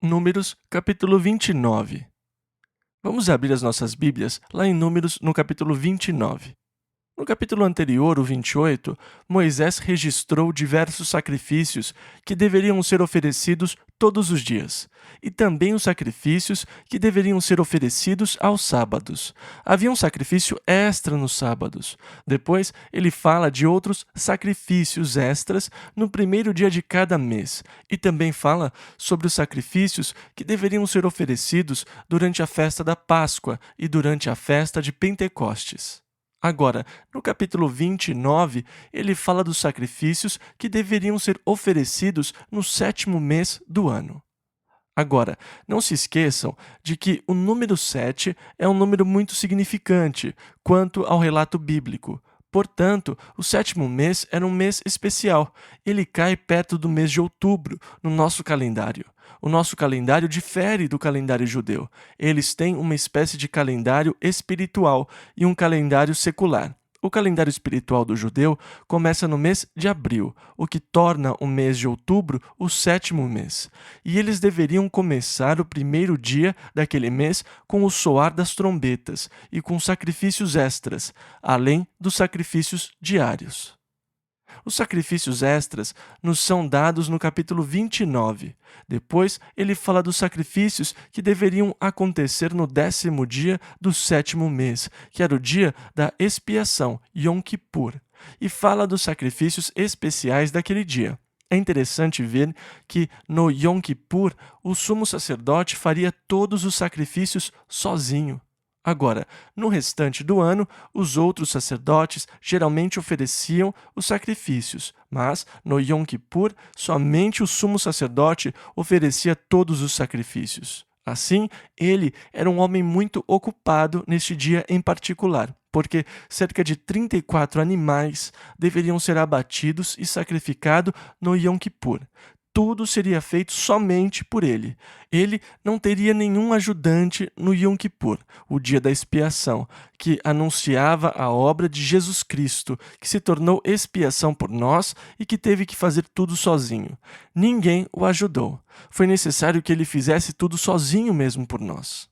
Números, capítulo 29. Vamos abrir as nossas Bíblias lá em Números, no capítulo 29. No capítulo anterior, o 28, Moisés registrou diversos sacrifícios que deveriam ser oferecidos todos os dias, e também os sacrifícios que deveriam ser oferecidos aos sábados. Havia um sacrifício extra nos sábados. Depois, ele fala de outros sacrifícios extras no primeiro dia de cada mês, e também fala sobre os sacrifícios que deveriam ser oferecidos durante a festa da Páscoa e durante a festa de Pentecostes. Agora, no capítulo 29, ele fala dos sacrifícios que deveriam ser oferecidos no 7º mês do ano. Agora, não se esqueçam de que o número 7 é um número muito significante quanto ao relato bíblico. Portanto, o 7º mês era um mês especial. Ele cai perto do mês de outubro no nosso calendário. O nosso calendário difere do calendário judeu. Eles têm uma espécie de calendário espiritual e um calendário secular. O calendário espiritual do judeu começa no mês de abril, o que torna o mês de outubro o 7º mês. E eles deveriam começar o primeiro dia daquele mês com o soar das trombetas e com sacrifícios extras, além dos sacrifícios diários. Os sacrifícios extras nos são dados no capítulo 29. Depois, ele fala dos sacrifícios que deveriam acontecer no 10º dia do 7º mês, que era o dia da expiação, Yom Kippur, e fala dos sacrifícios especiais daquele dia. É interessante ver que no Yom Kippur, o sumo sacerdote faria todos os sacrifícios sozinho. Agora, no restante do ano, os outros sacerdotes geralmente ofereciam os sacrifícios, mas no Yom Kippur, somente o sumo sacerdote oferecia todos os sacrifícios. Assim, ele era um homem muito ocupado neste dia em particular, porque cerca de 34 animais deveriam ser abatidos e sacrificados no Yom Kippur. Tudo seria feito somente por ele. Ele não teria nenhum ajudante no Yom Kippur, o dia da expiação, que anunciava a obra de Jesus Cristo, que se tornou expiação por nós e que teve que fazer tudo sozinho. Ninguém o ajudou. Foi necessário que ele fizesse tudo sozinho mesmo por nós.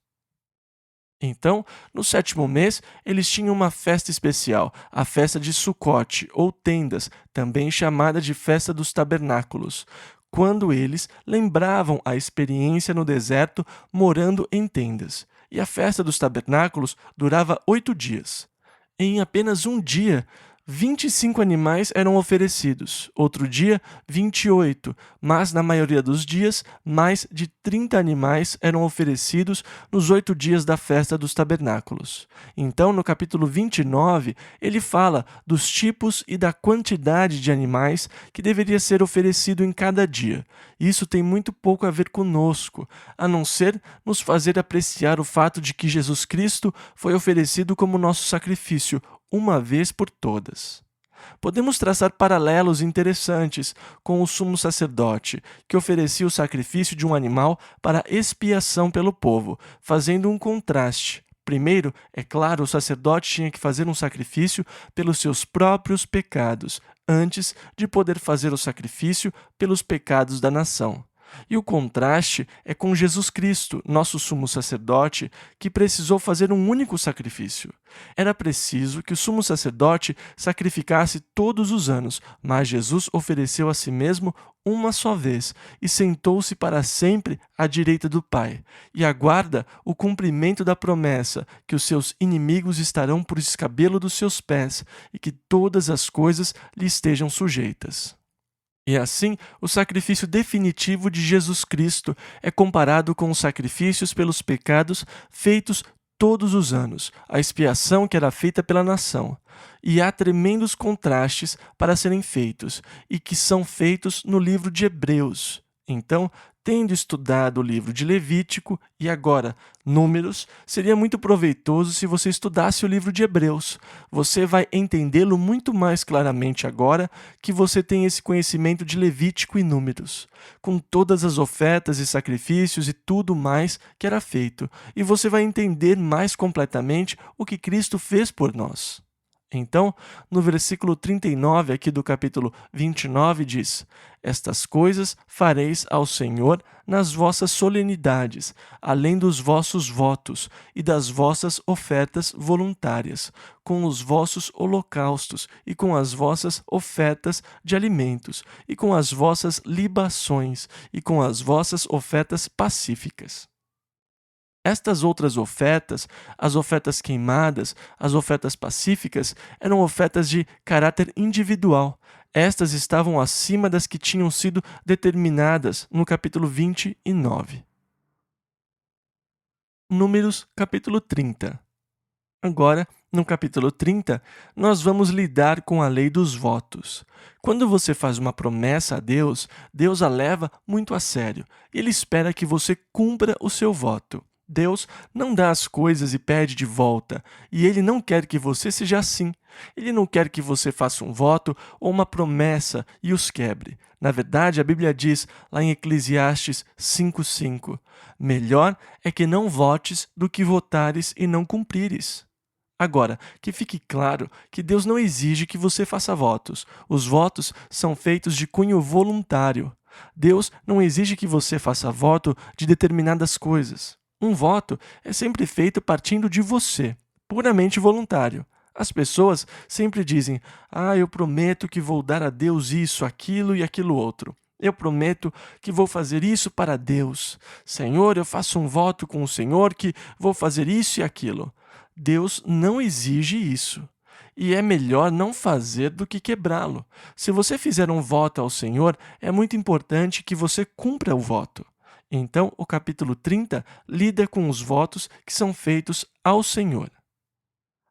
Então, no 7º mês, eles tinham uma festa especial, a festa de Sucote, ou tendas, também chamada de festa dos tabernáculos, quando eles lembravam a experiência no deserto morando em tendas. E a festa dos tabernáculos durava 8 dias. Em apenas um dia, 25 animais eram oferecidos, outro dia 28, mas na maioria dos dias, mais de 30 animais eram oferecidos nos 8 dias da festa dos tabernáculos. Então, no capítulo 29, ele fala dos tipos e da quantidade de animais que deveria ser oferecido em cada dia. Isso tem muito pouco a ver conosco, a não ser nos fazer apreciar o fato de que Jesus Cristo foi oferecido como nosso sacrifício, uma vez por todas. Podemos traçar paralelos interessantes com o sumo sacerdote, que oferecia o sacrifício de um animal para expiação pelo povo, fazendo um contraste. Primeiro, é claro, o sacerdote tinha que fazer um sacrifício pelos seus próprios pecados, antes de poder fazer o sacrifício pelos pecados da nação. E o contraste é com Jesus Cristo, nosso sumo sacerdote, que precisou fazer um único sacrifício. Era preciso que o sumo sacerdote sacrificasse todos os anos, mas Jesus ofereceu a si mesmo uma só vez e sentou-se para sempre à direita do Pai, e aguarda o cumprimento da promessa que os seus inimigos estarão por escabelo dos seus pés e que todas as coisas lhe estejam sujeitas. E assim, o sacrifício definitivo de Jesus Cristo é comparado com os sacrifícios pelos pecados feitos todos os anos, a expiação que era feita pela nação. E há tremendos contrastes para serem feitos, e que são feitos no livro de Hebreus. Então, tendo estudado o livro de Levítico e agora Números, seria muito proveitoso se você estudasse o livro de Hebreus. Você vai entendê-lo muito mais claramente agora que você tem esse conhecimento de Levítico e Números, com todas as ofertas e sacrifícios e tudo mais que era feito, e você vai entender mais completamente o que Cristo fez por nós. Então, no versículo 39 aqui do capítulo 29 diz: Estas coisas fareis ao Senhor nas vossas solenidades, além dos vossos votos e das vossas ofertas voluntárias, com os vossos holocaustos e com as vossas ofertas de alimentos, e com as vossas libações e com as vossas ofertas pacíficas. Estas outras ofertas, as ofertas queimadas, as ofertas pacíficas, eram ofertas de caráter individual. Estas estavam acima das que tinham sido determinadas no capítulo 29. Números, capítulo 30. Agora, no capítulo 30, nós vamos lidar com a lei dos votos. Quando você faz uma promessa a Deus, Deus a leva muito a sério e Ele espera que você cumpra o seu voto. Deus não dá as coisas e pede de volta, e Ele não quer que você seja assim. Ele não quer que você faça um voto ou uma promessa e os quebre. Na verdade, a Bíblia diz, lá em Eclesiastes 5:5, melhor é que não votes do que votares e não cumprires. Agora, que fique claro que Deus não exige que você faça votos. Os votos são feitos de cunho voluntário. Deus não exige que você faça voto de determinadas coisas. Um voto é sempre feito partindo de você, puramente voluntário. As pessoas sempre dizem: eu prometo que vou dar a Deus isso, aquilo e aquilo outro. Eu prometo que vou fazer isso para Deus. Senhor, eu faço um voto com o Senhor que vou fazer isso e aquilo. Deus não exige isso. E é melhor não fazer do que quebrá-lo. Se você fizer um voto ao Senhor, é muito importante que você cumpra o voto. Então, o capítulo 30 lida com os votos que são feitos ao Senhor.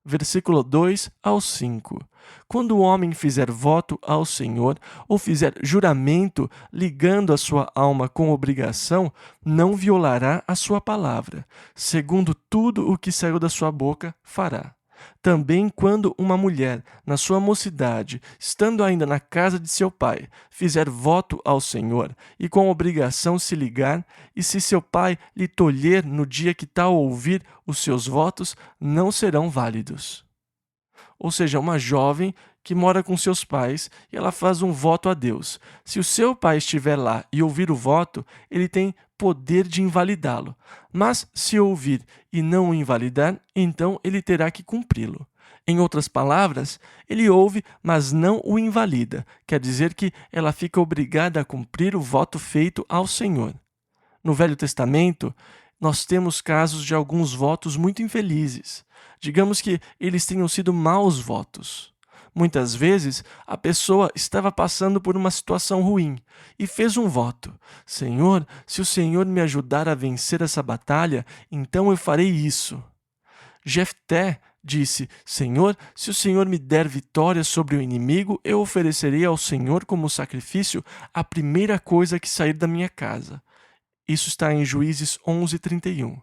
Versículo 2 ao 5. Quando o homem fizer voto ao Senhor, ou fizer juramento ligando a sua alma com obrigação, não violará a sua palavra. Segundo tudo o que saiu da sua boca, fará. Também quando uma mulher, na sua mocidade, estando ainda na casa de seu pai, fizer voto ao Senhor, e com obrigação se ligar, e se seu pai lhe tolher no dia que tal ouvir os seus votos, não serão válidos. Ou seja, uma jovem que mora com seus pais e ela faz um voto a Deus. Se o seu pai estiver lá e ouvir o voto, ele tem poder de invalidá-lo. Mas se ouvir e não o invalidar, então ele terá que cumpri-lo. Em outras palavras, ele ouve, mas não o invalida. Quer dizer que ela fica obrigada a cumprir o voto feito ao Senhor. No Velho Testamento, nós temos casos de alguns votos muito infelizes. Digamos que eles tenham sido maus votos. Muitas vezes, a pessoa estava passando por uma situação ruim e fez um voto. Senhor, se o Senhor me ajudar a vencer essa batalha, então eu farei isso. Jefté disse: Senhor, se o Senhor me der vitória sobre o inimigo, eu oferecerei ao Senhor como sacrifício a primeira coisa que sair da minha casa. Isso está em Juízes 11:31.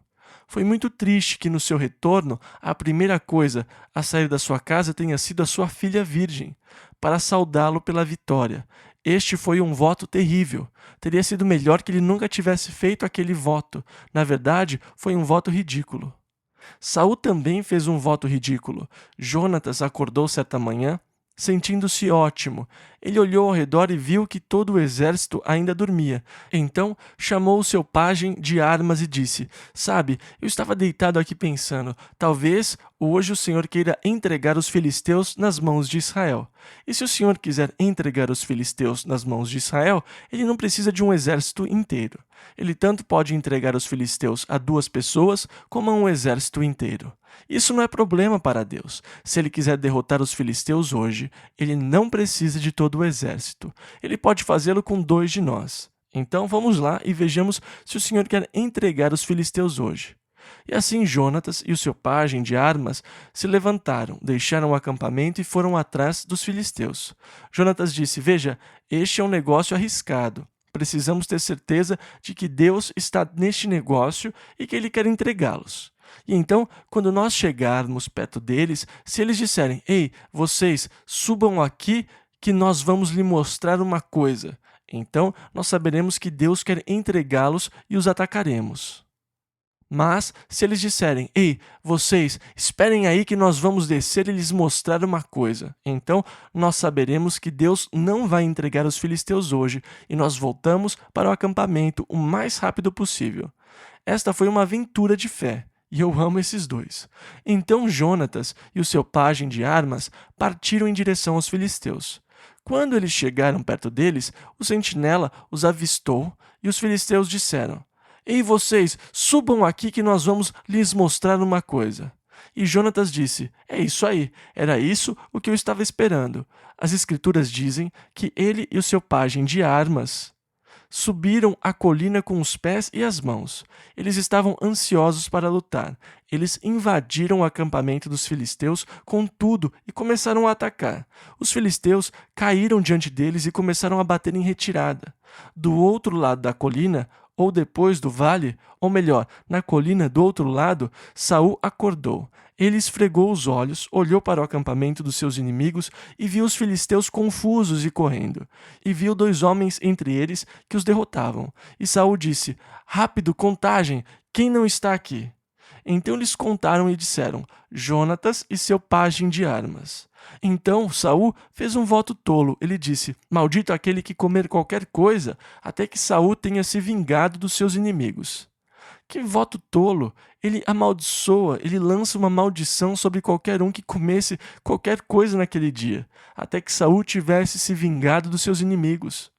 Foi muito triste que no seu retorno, a primeira coisa a sair da sua casa tenha sido a sua filha virgem, para saudá-lo pela vitória. Este foi um voto terrível. Teria sido melhor que ele nunca tivesse feito aquele voto. Na verdade, foi um voto ridículo. Saul também fez um voto ridículo. Jonatas acordou certa manhã, sentindo-se ótimo. Ele olhou ao redor e viu que todo o exército ainda dormia. Então chamou o seu pajem de armas e disse: Sabe, eu estava deitado aqui pensando, talvez hoje o Senhor queira entregar os filisteus nas mãos de Israel. E se o Senhor quiser entregar os filisteus nas mãos de Israel, ele não precisa de um exército inteiro. Ele tanto pode entregar os filisteus a 2 pessoas como a um exército inteiro. Isso não é problema para Deus. Se ele quiser derrotar os filisteus hoje, ele não precisa de todo o exército. Ele pode fazê-lo com 2 de nós. Então vamos lá e vejamos se o Senhor quer entregar os filisteus hoje. E assim Jonatas e o seu pajem de armas se levantaram, deixaram o acampamento e foram atrás dos filisteus. Jonatas disse: Veja, este é um negócio arriscado. Precisamos ter certeza de que Deus está neste negócio e que Ele quer entregá-los. E então, quando nós chegarmos perto deles, se eles disserem: Ei, vocês, subam aqui que nós vamos lhe mostrar uma coisa, então nós saberemos que Deus quer entregá-los e os atacaremos. Mas, se eles disserem, ei, vocês, esperem aí que nós vamos descer e lhes mostrar uma coisa, então nós saberemos que Deus não vai entregar os filisteus hoje e nós voltamos para o acampamento o mais rápido possível. Esta foi uma aventura de fé, e eu amo esses dois. Então Jonatas e o seu pajem de armas partiram em direção aos filisteus. Quando eles chegaram perto deles, o sentinela os avistou e os filisteus disseram: Ei vocês, subam aqui que nós vamos lhes mostrar uma coisa. E Jonatas disse: É isso aí, era isso o que eu estava esperando. As escrituras dizem que ele e o seu pajem de armas subiram a colina com os pés e as mãos. Eles estavam ansiosos para lutar. Eles invadiram o acampamento dos filisteus com tudo e começaram a atacar. Os filisteus caíram diante deles e começaram a bater em retirada. Do outro lado da colina, ou depois do vale, ou melhor, na colina do outro lado, Saul acordou. Ele esfregou os olhos, olhou para o acampamento dos seus inimigos e viu os filisteus confusos e correndo. E viu 2 homens entre eles que os derrotavam. E Saul disse: Rápido, contagem! Quem não está aqui? Então lhes contaram e disseram: Jonatas e seu pajem de armas. Então Saul fez um voto tolo. Ele disse: Maldito aquele que comer qualquer coisa, até que Saul tenha se vingado dos seus inimigos. Que voto tolo! Ele amaldiçoa, ele lança uma maldição sobre qualquer um que comesse qualquer coisa naquele dia, até que Saul tivesse se vingado dos seus inimigos.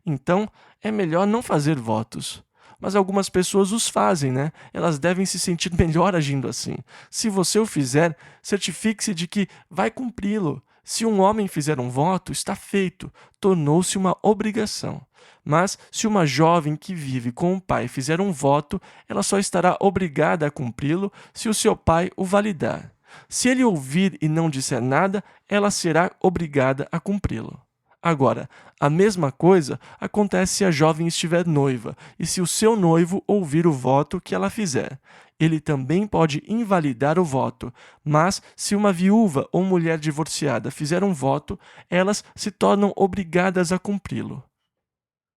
Então, é melhor não fazer votos. Mas algumas pessoas os fazem, né? Elas devem se sentir melhor agindo assim. Se você o fizer, certifique-se de que vai cumpri-lo. Se um homem fizer um voto, está feito, tornou-se uma obrigação. Mas, se uma jovem que vive com o pai fizer um voto, ela só estará obrigada a cumpri-lo se o seu pai o validar. Se ele ouvir e não disser nada, ela será obrigada a cumpri-lo. Agora, a mesma coisa acontece se a jovem estiver noiva e se o seu noivo ouvir o voto que ela fizer. Ele também pode invalidar o voto, mas se uma viúva ou mulher divorciada fizer um voto, elas se tornam obrigadas a cumpri-lo.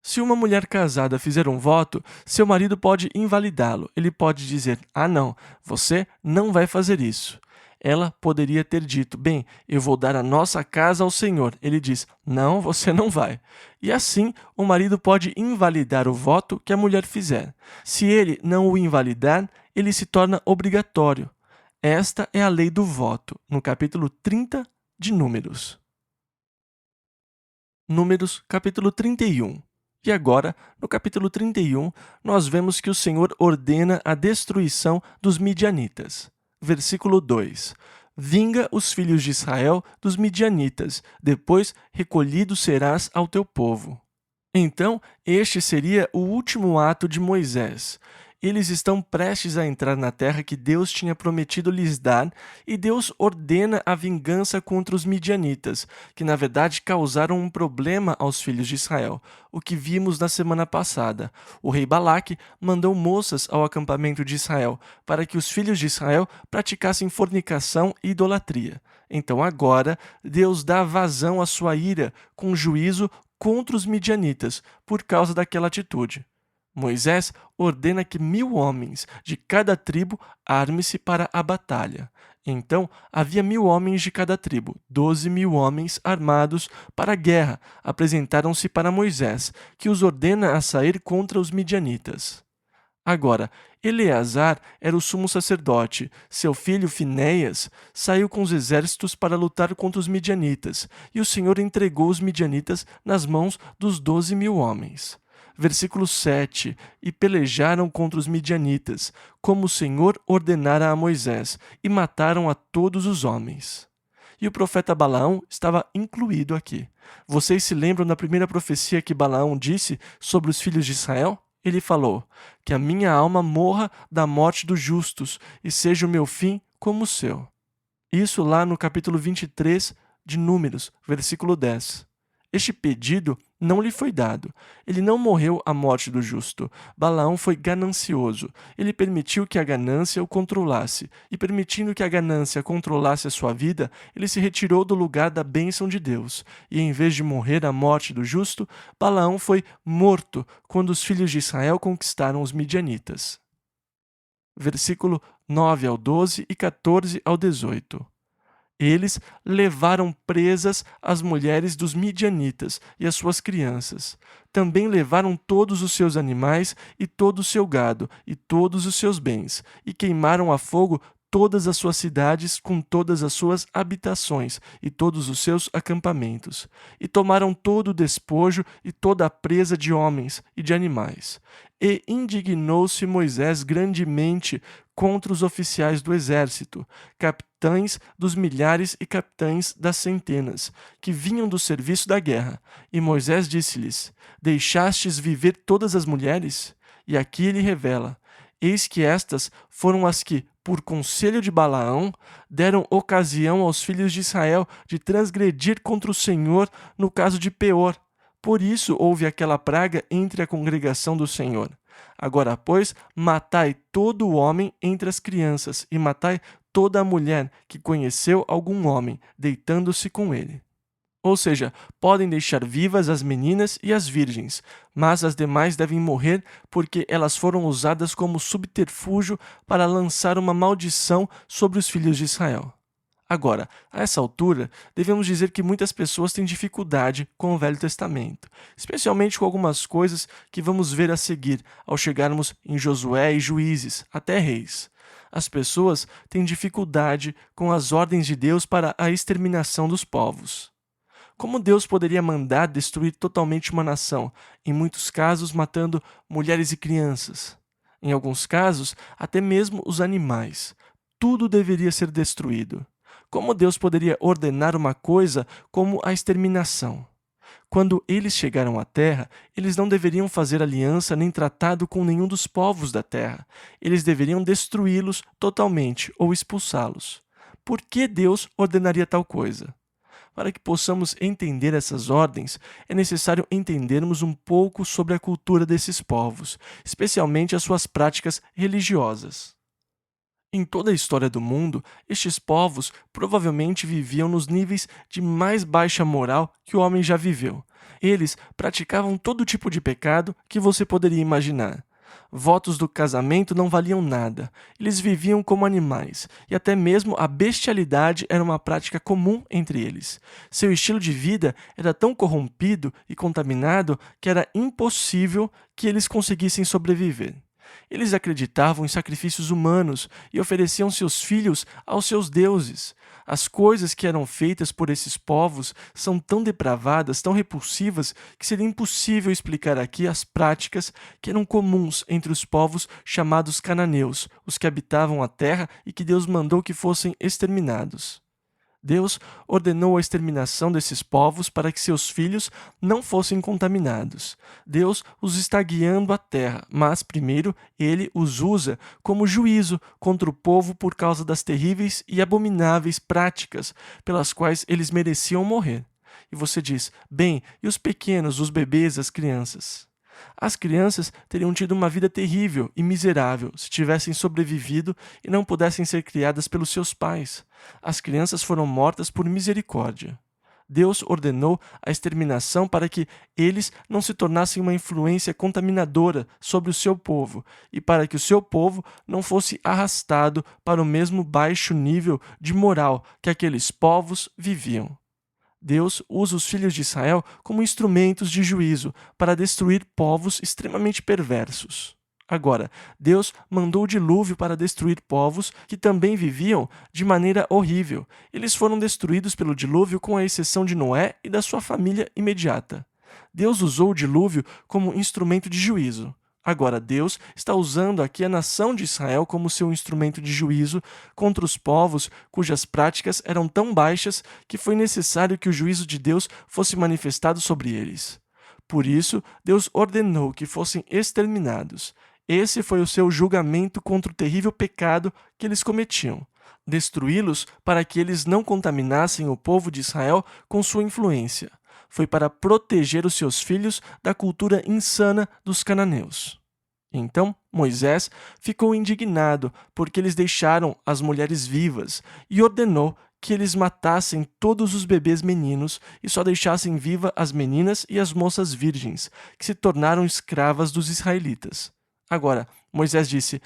Se uma mulher casada fizer um voto, seu marido pode invalidá-lo. Ele pode dizer: Ah, não, você não vai fazer isso. Ela poderia ter dito: Bem, eu vou dar a nossa casa ao Senhor. Ele diz: Não, você não vai. E assim, o marido pode invalidar o voto que a mulher fizer. Se ele não o invalidar, ele se torna obrigatório. Esta é a lei do voto, no capítulo 30 de Números. Números, capítulo 31. E agora, no capítulo 31, nós vemos que o Senhor ordena a destruição dos midianitas. Versículo 2. Vinga os filhos de Israel dos midianitas, depois recolhido serás ao teu povo. Então, este seria o último ato de Moisés. Eles estão prestes a entrar na terra que Deus tinha prometido lhes dar, e Deus ordena a vingança contra os midianitas, que na verdade causaram um problema aos filhos de Israel, o que vimos na semana passada. O rei Balaque mandou moças ao acampamento de Israel, para que os filhos de Israel praticassem fornicação e idolatria. Então agora, Deus dá vazão à sua ira com juízo contra os midianitas, por causa daquela atitude. Moisés ordena que 1000 homens de cada tribo arme-se para a batalha. Então, havia 1000 homens de cada tribo, 12.000 homens armados para a guerra, apresentaram-se para Moisés, que os ordena a sair contra os midianitas. Agora, Eleazar era o sumo sacerdote. Seu filho Finéias saiu com os exércitos para lutar contra os midianitas, e o Senhor entregou os midianitas nas mãos dos 12.000 homens. Versículo 7. E pelejaram contra os midianitas, como o Senhor ordenara a Moisés, e mataram a todos os homens. E o profeta Balaão estava incluído aqui. Vocês se lembram da primeira profecia que Balaão disse sobre os filhos de Israel? Ele falou: que a minha alma morra da morte dos justos, e seja o meu fim como o seu. Isso lá no capítulo 23 de Números, versículo 10. Este pedido não lhe foi dado. Ele não morreu à morte do justo. Balaão foi ganancioso. Ele permitiu que a ganância o controlasse. E permitindo que a ganância controlasse a sua vida, ele se retirou do lugar da bênção de Deus. E em vez de morrer à morte do justo, Balaão foi morto quando os filhos de Israel conquistaram os midianitas. versículo 9 ao 12 e 14 ao 18. Eles levaram presas as mulheres dos midianitas e as suas crianças. Também levaram todos os seus animais e todo o seu gado e todos os seus bens, e queimaram a fogo todas as suas cidades com todas as suas habitações e todos os seus acampamentos. E tomaram todo o despojo e toda a presa de homens e de animais. E indignou-se Moisés grandemente contra os oficiais do exército, capitães dos milhares e capitães das centenas, que vinham do serviço da guerra. E Moisés disse-lhes: Deixastes viver todas as mulheres? E aqui ele revela: Eis que estas foram as que, por conselho de Balaão, deram ocasião aos filhos de Israel de transgredir contra o Senhor no caso de Peor. Por isso houve aquela praga entre a congregação do Senhor. Agora, pois, matai todo o homem entre as crianças, e matai toda a mulher que conheceu algum homem, deitando-se com ele. Ou seja, podem deixar vivas as meninas e as virgens, mas as demais devem morrer porque elas foram usadas como subterfúgio para lançar uma maldição sobre os filhos de Israel. Agora, a essa altura, devemos dizer que muitas pessoas têm dificuldade com o Velho Testamento, especialmente com algumas coisas que vamos ver a seguir ao chegarmos em Josué e Juízes, até Reis. As pessoas têm dificuldade com as ordens de Deus para a exterminação dos povos. Como Deus poderia mandar destruir totalmente uma nação, em muitos casos matando mulheres e crianças? Em alguns casos, até mesmo os animais. Tudo deveria ser destruído. Como Deus poderia ordenar uma coisa como a exterminação? Quando eles chegaram à terra, eles não deveriam fazer aliança nem tratado com nenhum dos povos da terra. Eles deveriam destruí-los totalmente ou expulsá-los. Por que Deus ordenaria tal coisa? Para que possamos entender essas ordens, é necessário entendermos um pouco sobre a cultura desses povos, especialmente as suas práticas religiosas. Em toda a história do mundo, estes povos provavelmente viviam nos níveis de mais baixa moral que o homem já viveu. Eles praticavam todo tipo de pecado que você poderia imaginar. Votos do casamento não valiam nada. Eles viviam como animais, e até mesmo a bestialidade era uma prática comum entre eles. Seu estilo de vida era tão corrompido e contaminado que era impossível que eles conseguissem sobreviver. Eles acreditavam em sacrifícios humanos e ofereciam seus filhos aos seus deuses. As coisas que eram feitas por esses povos são tão depravadas, tão repulsivas, que seria impossível explicar aqui as práticas que eram comuns entre os povos chamados cananeus, os que habitavam a terra e que Deus mandou que fossem exterminados. Deus ordenou a exterminação desses povos para que seus filhos não fossem contaminados. Deus os está guiando à terra, mas primeiro ele os usa como juízo contra o povo por causa das terríveis e abomináveis práticas pelas quais eles mereciam morrer. E você diz: bem, e os pequenos, os bebês, as crianças? As crianças teriam tido uma vida terrível e miserável se tivessem sobrevivido e não pudessem ser criadas pelos seus pais. As crianças foram mortas por misericórdia. Deus ordenou a exterminação para que eles não se tornassem uma influência contaminadora sobre o seu povo e para que o seu povo não fosse arrastado para o mesmo baixo nível de moral que aqueles povos viviam. Deus usa os filhos de Israel como instrumentos de juízo para destruir povos extremamente perversos. Agora, Deus mandou o dilúvio para destruir povos que também viviam de maneira horrível. Eles foram destruídos pelo dilúvio com a exceção de Noé e da sua família imediata. Deus usou o dilúvio como instrumento de juízo. Agora, Deus está usando aqui a nação de Israel como seu instrumento de juízo contra os povos cujas práticas eram tão baixas que foi necessário que o juízo de Deus fosse manifestado sobre eles. Por isso, Deus ordenou que fossem exterminados. Esse foi o seu julgamento contra o terrível pecado que eles cometiam: destruí-los para que eles não contaminassem o povo de Israel com sua influência. Foi para proteger os seus filhos da cultura insana dos cananeus. Então Moisés ficou indignado porque eles deixaram as mulheres vivas e ordenou que eles matassem todos os bebês meninos e só deixassem viva as meninas e as moças virgens, que se tornaram escravas dos israelitas. Agora, Moisés disse: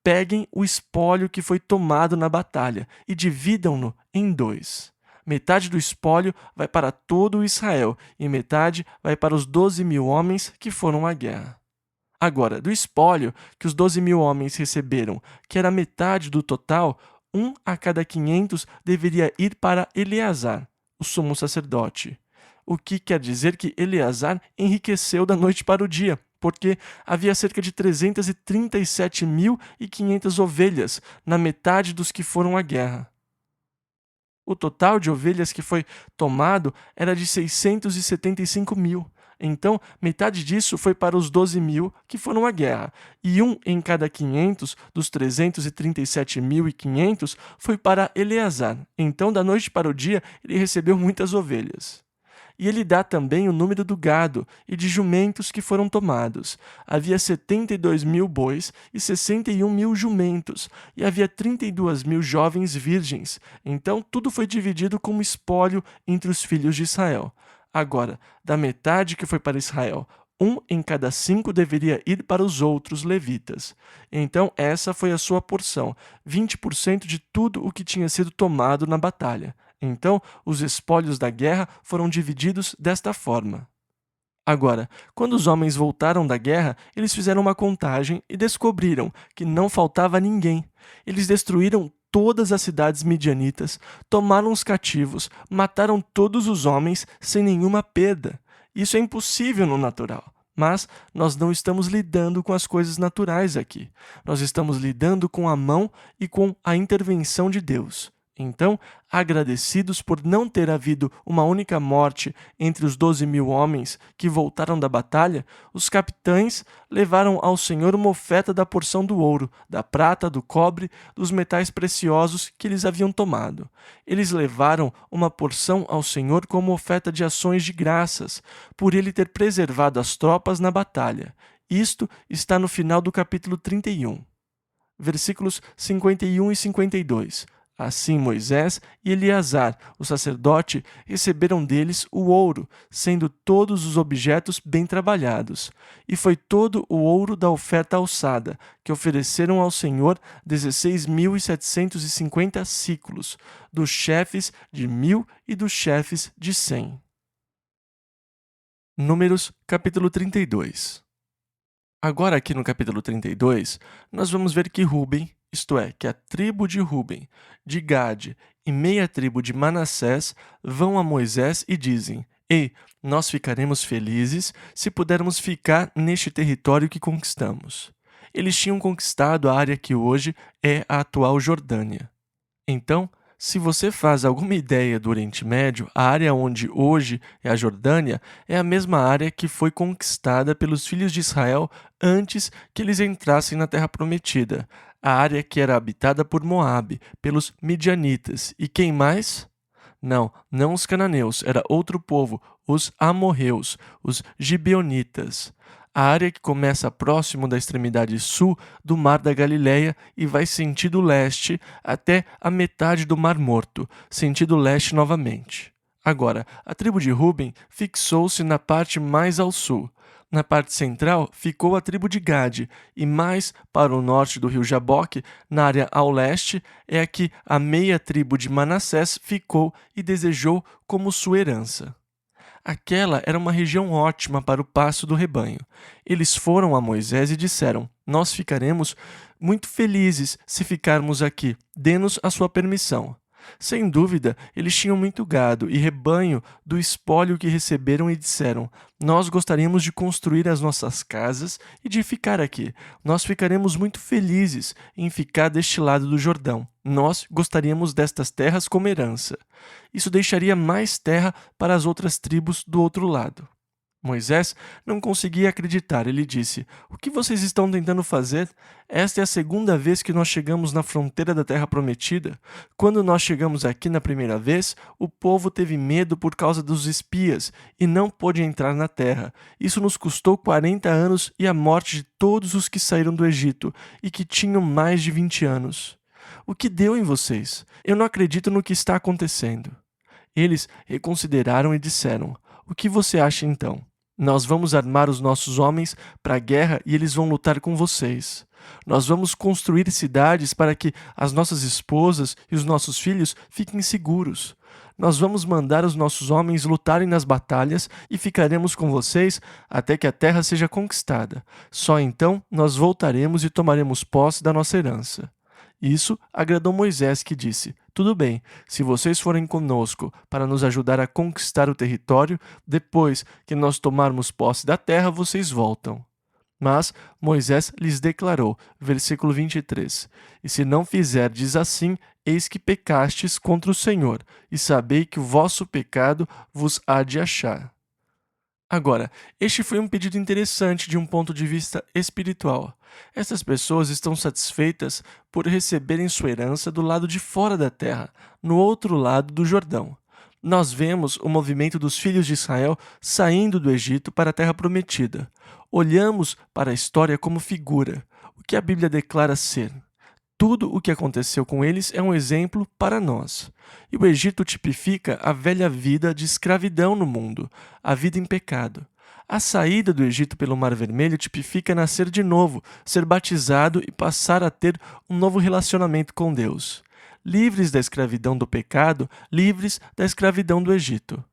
peguem o espólio que foi tomado na batalha e dividam-no em 2. Metade do espólio vai para todo Israel e metade vai para os 12.000 homens que foram à guerra. Agora, do espólio que os 12.000 homens receberam, que era metade do total, 1 a cada 500 deveria ir para Eleazar, o sumo sacerdote. O que quer dizer que Eleazar enriqueceu da noite para o dia, porque havia cerca de 337.500 ovelhas na metade dos que foram à guerra. O total de ovelhas que foi tomado era de 675.000. Então, metade disso foi para os 12.000 que foram à guerra, e 1 em cada 500 dos 337.500 foi para Eleazar. Então, da noite para o dia, ele recebeu muitas ovelhas. E ele dá também o número do gado e de jumentos que foram tomados. Havia 72.000 bois e 61.000 jumentos, e havia 32.000 jovens virgens. Então tudo foi dividido como espólio entre os filhos de Israel. Agora, da metade que foi para Israel, 1 em cada 5 deveria ir para os outros levitas. Então essa foi a sua porção, 20% de tudo o que tinha sido tomado na batalha. Então, os espólios da guerra foram divididos desta forma. Agora, quando os homens voltaram da guerra, eles fizeram uma contagem e descobriram que não faltava ninguém. Eles destruíram todas as cidades midianitas, tomaram os cativos, mataram todos os homens sem nenhuma perda. Isso é impossível no natural. Mas nós não estamos lidando com as coisas naturais aqui. Nós estamos lidando com a mão e com a intervenção de Deus. Então, agradecidos por não ter havido uma única morte entre os 12.000 homens que voltaram da batalha, os capitães levaram ao Senhor uma oferta da porção do ouro, da prata, do cobre, dos metais preciosos que eles haviam tomado. Eles levaram uma porção ao Senhor como oferta de ações de graças, por ele ter preservado as tropas na batalha. Isto está no final do capítulo 31. Versículos 51 e 52. Assim Moisés e Eleazar, o sacerdote, receberam deles o ouro, sendo todos os objetos bem trabalhados. E foi todo o ouro da oferta alçada, que ofereceram ao Senhor 16.750 siclos, dos chefes de 1.000 e dos chefes de 100. Números, capítulo 32. Agora aqui no capítulo 32, nós vamos ver que Ruben, isto é, que a tribo de Ruben, de Gade e meia tribo de Manassés vão a Moisés e dizem: Ei, nós ficaremos felizes se pudermos ficar neste território que conquistamos. Eles tinham conquistado a área que hoje é a atual Jordânia. Então, se você faz alguma ideia do Oriente Médio, a área onde hoje é a Jordânia é a mesma área que foi conquistada pelos filhos de Israel antes que eles entrassem na Terra Prometida, a área que era habitada por Moabe, pelos midianitas. E quem mais? Não os cananeus, era outro povo, os amorreus, os gibeonitas. A área que começa próximo da extremidade sul do Mar da Galileia e vai sentido leste até a metade do Mar Morto, sentido leste novamente. Agora, a tribo de Ruben fixou-se na parte mais ao sul. Na parte central ficou a tribo de Gade, e mais para o norte do rio Jaboque, na área ao leste, é a que a meia tribo de Manassés ficou e desejou como sua herança. Aquela era uma região ótima para o pasto do rebanho. Eles foram a Moisés e disseram: Nós ficaremos muito felizes se ficarmos aqui. Dê-nos a sua permissão. Sem dúvida, eles tinham muito gado e rebanho do espólio que receberam e disseram: Nós gostaríamos de construir as nossas casas e de ficar aqui. Nós ficaremos muito felizes em ficar deste lado do Jordão. Nós gostaríamos destas terras como herança. Isso deixaria mais terra para as outras tribos do outro lado. Moisés não conseguia acreditar. Ele disse: O que vocês estão tentando fazer? Esta é a segunda vez que nós chegamos na fronteira da Terra Prometida. Quando nós chegamos aqui na primeira vez, o povo teve medo por causa dos espias e não pôde entrar na terra. Isso nos custou 40 anos e a morte de todos os que saíram do Egito e que tinham mais de 20 anos. O que deu em vocês? Eu não acredito no que está acontecendo. Eles reconsideraram e disseram: O que você acha então? Nós vamos armar os nossos homens para a guerra e eles vão lutar com vocês. Nós vamos construir cidades para que as nossas esposas e os nossos filhos fiquem seguros. Nós vamos mandar os nossos homens lutarem nas batalhas e ficaremos com vocês até que a terra seja conquistada. Só então nós voltaremos e tomaremos posse da nossa herança. Isso agradou Moisés, que disse: Tudo bem, se vocês forem conosco para nos ajudar a conquistar o território, depois que nós tomarmos posse da terra, vocês voltam. Mas Moisés lhes declarou, versículo 23, E se não fizerdes assim, eis que pecastes contra o Senhor, e sabei que o vosso pecado vos há de achar. Agora, este foi um pedido interessante de um ponto de vista espiritual. Essas pessoas estão satisfeitas por receberem sua herança do lado de fora da terra, no outro lado do Jordão. Nós vemos o movimento dos filhos de Israel saindo do Egito para a terra prometida. Olhamos para a história como figura, o que a Bíblia declara ser. Tudo o que aconteceu com eles é um exemplo para nós. E o Egito tipifica a velha vida de escravidão no mundo, a vida em pecado. A saída do Egito pelo Mar Vermelho tipifica nascer de novo, ser batizado e passar a ter um novo relacionamento com Deus. Livres da escravidão do pecado, livres da escravidão do Egito.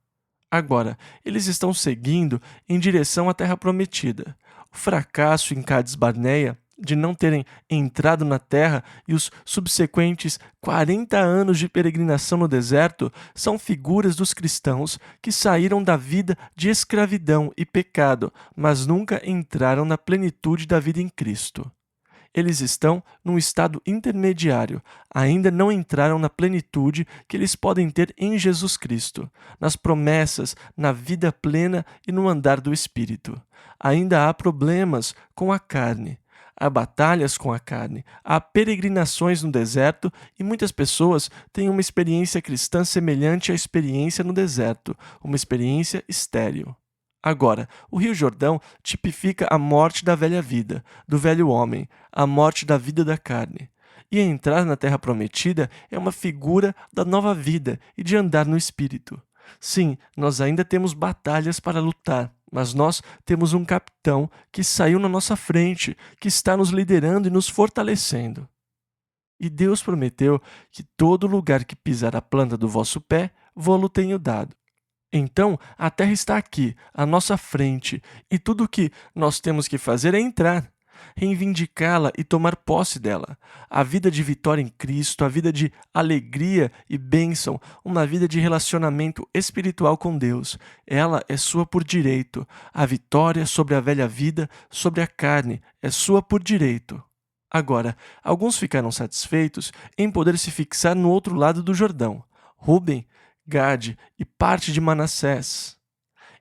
Agora, eles estão seguindo em direção à Terra Prometida. O fracasso em Cades Barneia de não terem entrado na terra e os subsequentes 40 anos de peregrinação no deserto são figuras dos cristãos que saíram da vida de escravidão e pecado, mas nunca entraram na plenitude da vida em Cristo. Eles estão num estado intermediário, ainda não entraram na plenitude que eles podem ter em Jesus Cristo, nas promessas, na vida plena e no andar do Espírito. Ainda há problemas com a carne. Há batalhas com a carne, há peregrinações no deserto e muitas pessoas têm uma experiência cristã semelhante à experiência no deserto, uma experiência estéril. Agora, o Rio Jordão tipifica a morte da velha vida, do velho homem, a morte da vida da carne. E entrar na Terra Prometida é uma figura da nova vida e de andar no Espírito. Sim, nós ainda temos batalhas para lutar, mas nós temos um capitão que saiu na nossa frente, que está nos liderando e nos fortalecendo. E Deus prometeu que todo lugar que pisar a planta do vosso pé, vô-lo tenho dado. Então, a terra está aqui, à nossa frente, e tudo o que nós temos que fazer é entrar, reivindicá-la e tomar posse dela. A vida de vitória em Cristo, a vida de alegria e bênção, uma vida de relacionamento espiritual com Deus. Ela é sua por direito. A vitória sobre a velha vida, sobre a carne, é sua por direito. Agora, alguns ficaram satisfeitos em poder se fixar no outro lado do Jordão. Ruben, Gade e parte de Manassés.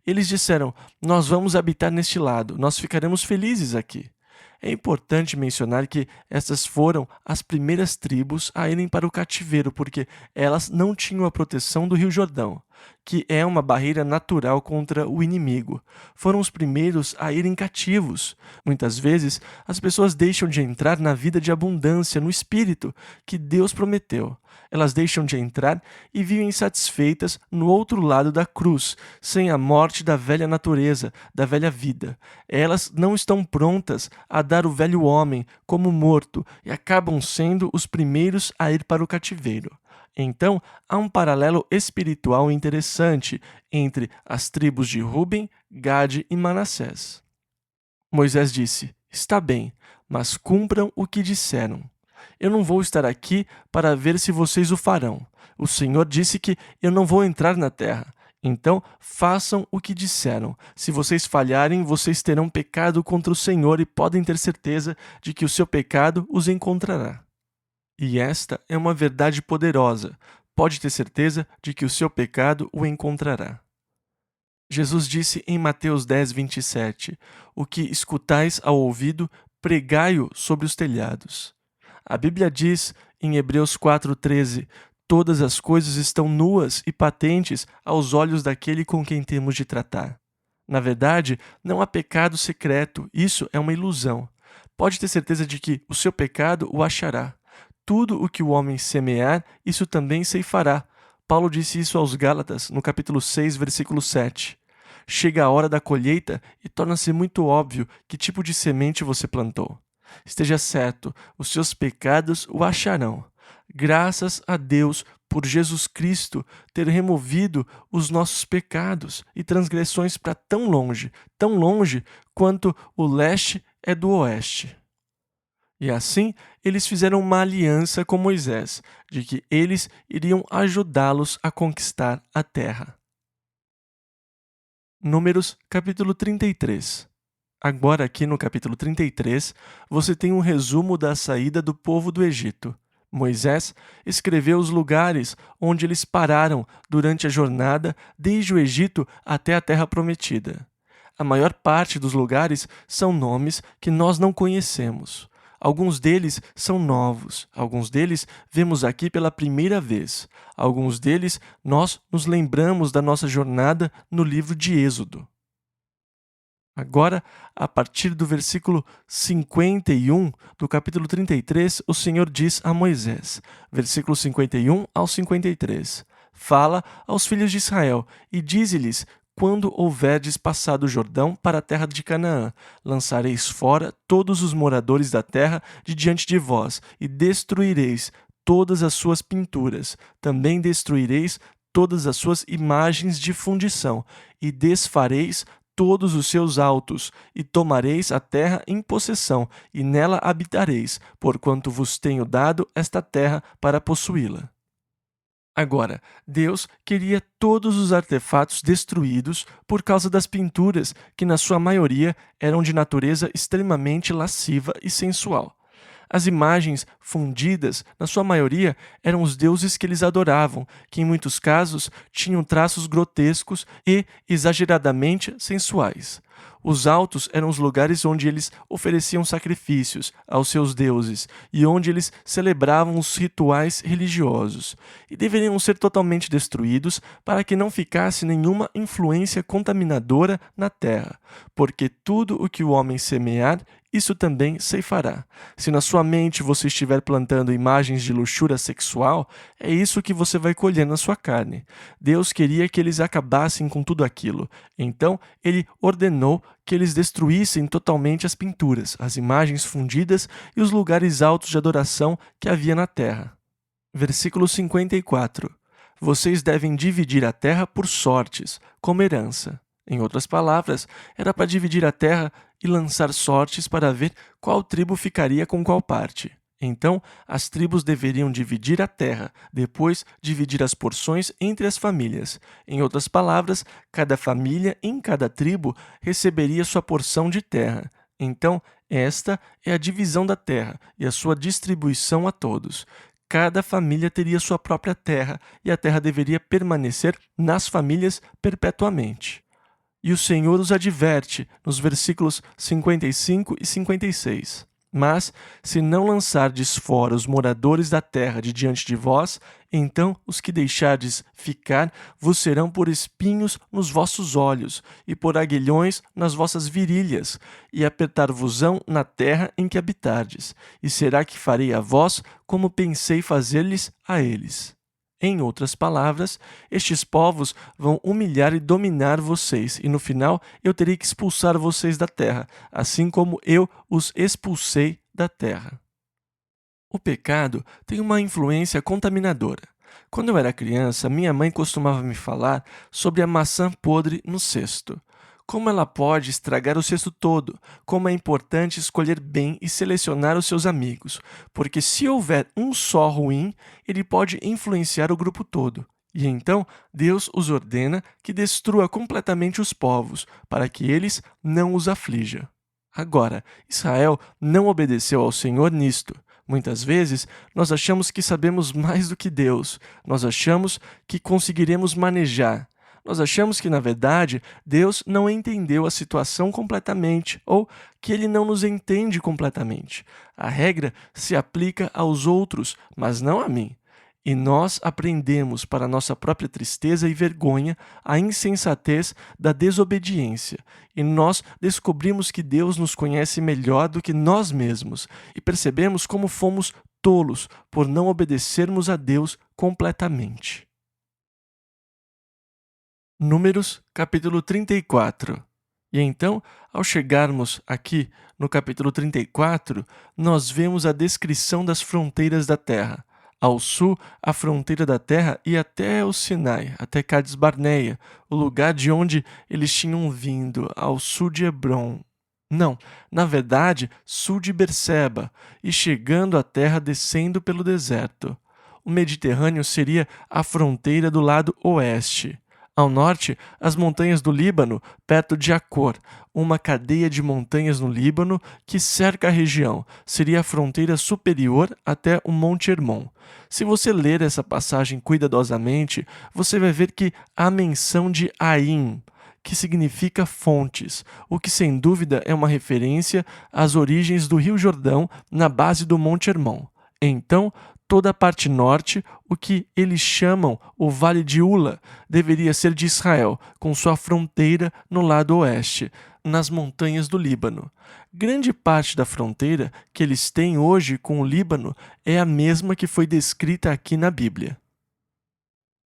Eles disseram: Nós vamos habitar neste lado, nós ficaremos felizes aqui. É importante mencionar que essas foram as primeiras tribos a irem para o cativeiro, porque elas não tinham a proteção do Rio Jordão, que é uma barreira natural contra o inimigo. Foram os primeiros a irem cativos. Muitas vezes, as pessoas deixam de entrar na vida de abundância, no espírito, que Deus prometeu. Elas deixam de entrar e vivem insatisfeitas no outro lado da cruz, sem a morte da velha natureza, da velha vida. Elas não estão prontas a dar o velho homem como morto e acabam sendo os primeiros a ir para o cativeiro. Então, há um paralelo espiritual interessante entre as tribos de Ruben, Gade e Manassés. Moisés disse: Está bem, mas cumpram o que disseram. Eu não vou estar aqui para ver se vocês o farão. O Senhor disse que eu não vou entrar na terra. Então, façam o que disseram. Se vocês falharem, vocês terão pecado contra o Senhor e podem ter certeza de que o seu pecado os encontrará. E esta é uma verdade poderosa. Pode ter certeza de que o seu pecado o encontrará. Jesus disse em Mateus 10, 27, O que escutais ao ouvido, pregai-o sobre os telhados. A Bíblia diz, em Hebreus 4,13, Todas as coisas estão nuas e patentes aos olhos daquele com quem temos de tratar. Na verdade, não há pecado secreto, isso é uma ilusão. Pode ter certeza de que o seu pecado o achará. Tudo o que o homem semear, isso também ceifará. Paulo disse isso aos Gálatas, no capítulo 6, versículo 7. chega a hora da colheita e torna-se muito óbvio que tipo de semente você plantou. Esteja certo, os seus pecados o acharão. Graças a Deus por Jesus Cristo ter removido os nossos pecados e transgressões para tão longe quanto o leste é do oeste. E assim, eles fizeram uma aliança com Moisés, de que eles iriam ajudá-los a conquistar a terra. Números, capítulo 33. Agora, aqui no capítulo 33, você tem um resumo da saída do povo do Egito. Moisés escreveu os lugares onde eles pararam durante a jornada desde o Egito até a Terra Prometida. A maior parte dos lugares são nomes que nós não conhecemos. Alguns deles são novos, alguns deles vemos aqui pela primeira vez. Alguns deles nós nos lembramos da nossa jornada no livro de Êxodo. Agora, a partir do versículo 51 do capítulo 33, o Senhor diz a Moisés, versículo 51 ao 53, fala aos filhos de Israel e dize-lhes, quando houverdes passado o Jordão para a terra de Canaã, lançareis fora todos os moradores da terra de diante de vós e destruireis todas as suas pinturas, também destruireis todas as suas imagens de fundição e desfareis todos os seus altos, e tomareis a terra em possessão, e nela habitareis, porquanto vos tenho dado esta terra para possuí-la. Agora, Deus queria todos os artefatos destruídos por causa das pinturas, que na sua maioria eram de natureza extremamente lasciva e sensual. As imagens fundidas, na sua maioria, eram os deuses que eles adoravam, que em muitos casos tinham traços grotescos e exageradamente sensuais. Os altos eram os lugares onde eles ofereciam sacrifícios aos seus deuses e onde eles celebravam os rituais religiosos, e deveriam ser totalmente destruídos para que não ficasse nenhuma influência contaminadora na terra, porque tudo o que o homem semear, isso também ceifará. Se na sua mente você estiver plantando imagens de luxúria sexual, é isso que você vai colher na sua carne. Deus queria que eles acabassem com tudo aquilo. Então, ele ordenou que eles destruíssem totalmente as pinturas, as imagens fundidas e os lugares altos de adoração que havia na terra. Versículo 54. Vocês devem dividir a terra por sortes, como herança. Em outras palavras, era para dividir a terra e lançar sortes para ver qual tribo ficaria com qual parte. Então, as tribos deveriam dividir a terra, depois dividir as porções entre as famílias. Em outras palavras, cada família em cada tribo receberia sua porção de terra. Então, esta é a divisão da terra e a sua distribuição a todos. Cada família teria sua própria terra e a terra deveria permanecer nas famílias perpetuamente. E o Senhor os adverte nos versículos 55 e 56. Mas, se não lançardes fora os moradores da terra de diante de vós, então os que deixardes ficar vos serão por espinhos nos vossos olhos, e por aguilhões nas vossas virilhas, e apertar-vos-ão na terra em que habitardes. E será que farei a vós como pensei fazer-lhes a eles? Em outras palavras, estes povos vão humilhar e dominar vocês, e no final eu terei que expulsar vocês da terra, assim como eu os expulsei da terra. O pecado tem uma influência contaminadora. Quando eu era criança, minha mãe costumava me falar sobre a maçã podre no cesto. Como ela pode estragar o cesto todo, como é importante escolher bem e selecionar os seus amigos, porque se houver um só ruim, ele pode influenciar o grupo todo. E então Deus os ordena que destrua completamente os povos, para que eles não os aflija. Agora, Israel não obedeceu ao Senhor nisto. Muitas vezes, nós achamos que sabemos mais do que Deus. Nós achamos que conseguiremos manejar. Nós achamos que, na verdade, Deus não entendeu a situação completamente ou que Ele não nos entende completamente. A regra se aplica aos outros, mas não a mim. E nós aprendemos, para nossa própria tristeza e vergonha, a insensatez da desobediência. E nós descobrimos que Deus nos conhece melhor do que nós mesmos. E percebemos como fomos tolos por não obedecermos a Deus completamente. Números, capítulo 34. E então, ao chegarmos aqui no capítulo 34, nós vemos a descrição das fronteiras da terra. Ao sul, a fronteira da terra ia até o Sinai, até Cades Barneia, o lugar de onde eles tinham vindo, ao sul de Hebrom. Não, na verdade, sul de Berseba, e chegando à terra descendo pelo deserto. O Mediterrâneo seria a fronteira do lado oeste. Ao norte, as montanhas do Líbano, perto de Acor, uma cadeia de montanhas no Líbano que cerca a região, seria a fronteira superior até o Monte Hermon. Se você ler essa passagem cuidadosamente, você vai ver que há menção de Aim, que significa fontes, o que sem dúvida é uma referência às origens do Rio Jordão na base do Monte Hermon. Então, toda a parte norte, o que eles chamam o Vale de Ula, deveria ser de Israel, com sua fronteira no lado oeste, nas montanhas do Líbano. Grande parte da fronteira que eles têm hoje com o Líbano é a mesma que foi descrita aqui na Bíblia.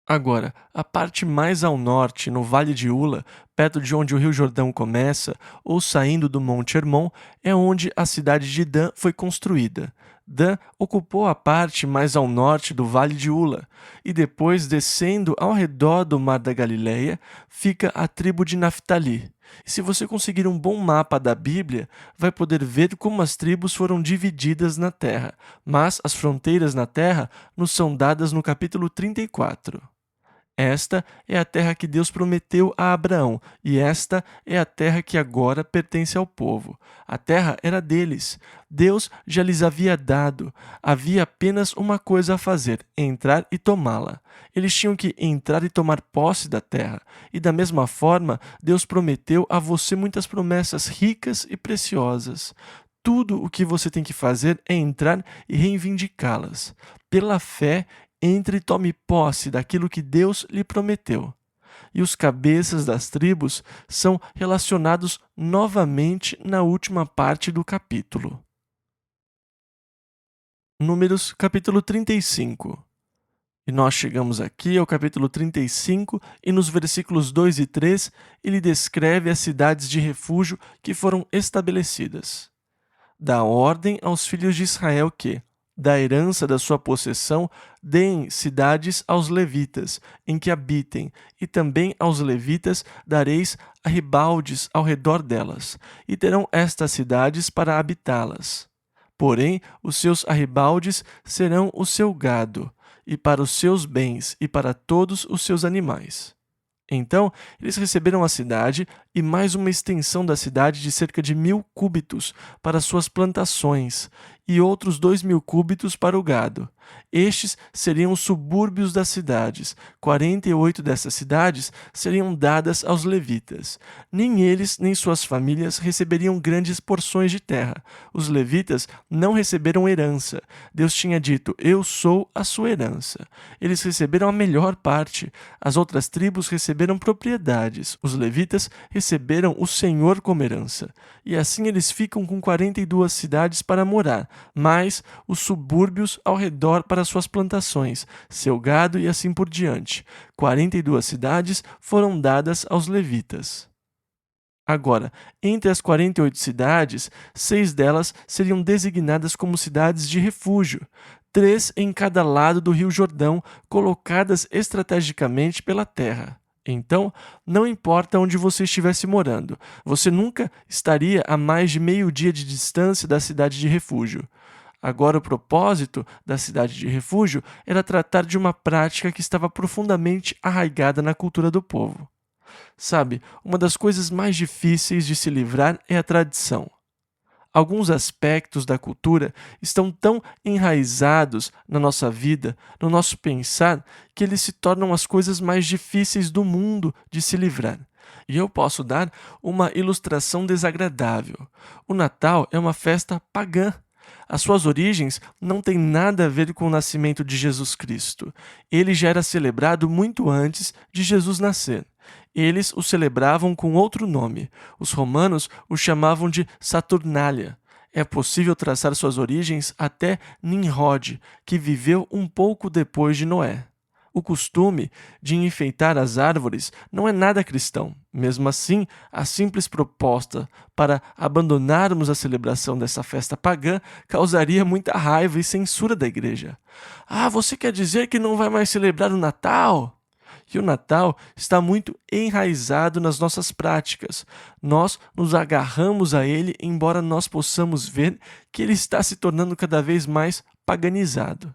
Agora, a parte mais ao norte, no Vale de Ula, perto de onde o Rio Jordão começa, ou saindo do Monte Hermon, é onde a cidade de Dan foi construída. Dan ocupou a parte mais ao norte do Vale de Ula, e depois, descendo ao redor do Mar da Galileia, fica a tribo de Naftali. E se você conseguir um bom mapa da Bíblia, vai poder ver como as tribos foram divididas na terra, mas as fronteiras na terra nos são dadas no capítulo 34. Esta é a terra que Deus prometeu a Abraão, e esta é a terra que agora pertence ao povo. A terra era deles. Deus já lhes havia dado. Havia apenas uma coisa a fazer: entrar e tomá-la. Eles tinham que entrar e tomar posse da terra. E da mesma forma, Deus prometeu a você muitas promessas ricas e preciosas. Tudo o que você tem que fazer é entrar e reivindicá-las. Pela fé, entre e tome posse daquilo que Deus lhe prometeu. E os cabeças das tribos são relacionados novamente na última parte do capítulo. Números, capítulo 35. E nós chegamos aqui ao capítulo 35 e nos versículos 2 e 3 ele descreve as cidades de refúgio que foram estabelecidas. Dá ordem aos filhos de Israel que, da herança da sua possessão, deem cidades aos levitas, em que habitem, e também aos levitas dareis arrabaldes ao redor delas, e terão estas cidades para habitá-las. Porém, os seus arrabaldes serão o seu gado, e para os seus bens, e para todos os seus animais. Então, eles receberam a cidade e mais uma extensão da cidade de cerca de 1.000 cúbitos para suas plantações e outros 2.000 cúbitos para o gado. Estes seriam os subúrbios das cidades. 48 dessas cidades seriam dadas aos levitas. Nem eles nem suas famílias receberiam grandes porções de terra. Os levitas não receberam herança. Deus tinha dito: eu sou a sua herança. Eles receberam a melhor parte. As outras tribos receberam propriedades. Os levitas receberam o Senhor como herança. E assim eles ficam com 42 cidades para morar, mais os subúrbios ao redor para suas plantações, seu gado e assim por diante. 42 cidades foram dadas aos levitas. Agora, entre as 48 cidades, 6 delas seriam designadas como cidades de refúgio, 3 em cada lado do Rio Jordão, colocadas estrategicamente pela terra. Então, não importa onde você estivesse morando, você nunca estaria a mais de meio dia de distância da cidade de refúgio. Agora, o propósito da cidade de refúgio era tratar de uma prática que estava profundamente arraigada na cultura do povo. Sabe, uma das coisas mais difíceis de se livrar é a tradição. Alguns aspectos da cultura estão tão enraizados na nossa vida, no nosso pensar, que eles se tornam as coisas mais difíceis do mundo de se livrar. E eu posso dar uma ilustração desagradável. O Natal é uma festa pagã. As suas origens não têm nada a ver com o nascimento de Jesus Cristo. Ele já era celebrado muito antes de Jesus nascer. Eles o celebravam com outro nome. Os romanos o chamavam de Saturnália. É possível traçar suas origens até Nimrod, que viveu um pouco depois de Noé. O costume de enfeitar as árvores não é nada cristão. Mesmo assim, a simples proposta para abandonarmos a celebração dessa festa pagã causaria muita raiva e censura da igreja. Ah, você quer dizer que não vai mais celebrar o Natal? E o Natal está muito enraizado nas nossas práticas. Nós nos agarramos a ele, embora nós possamos ver que ele está se tornando cada vez mais paganizado.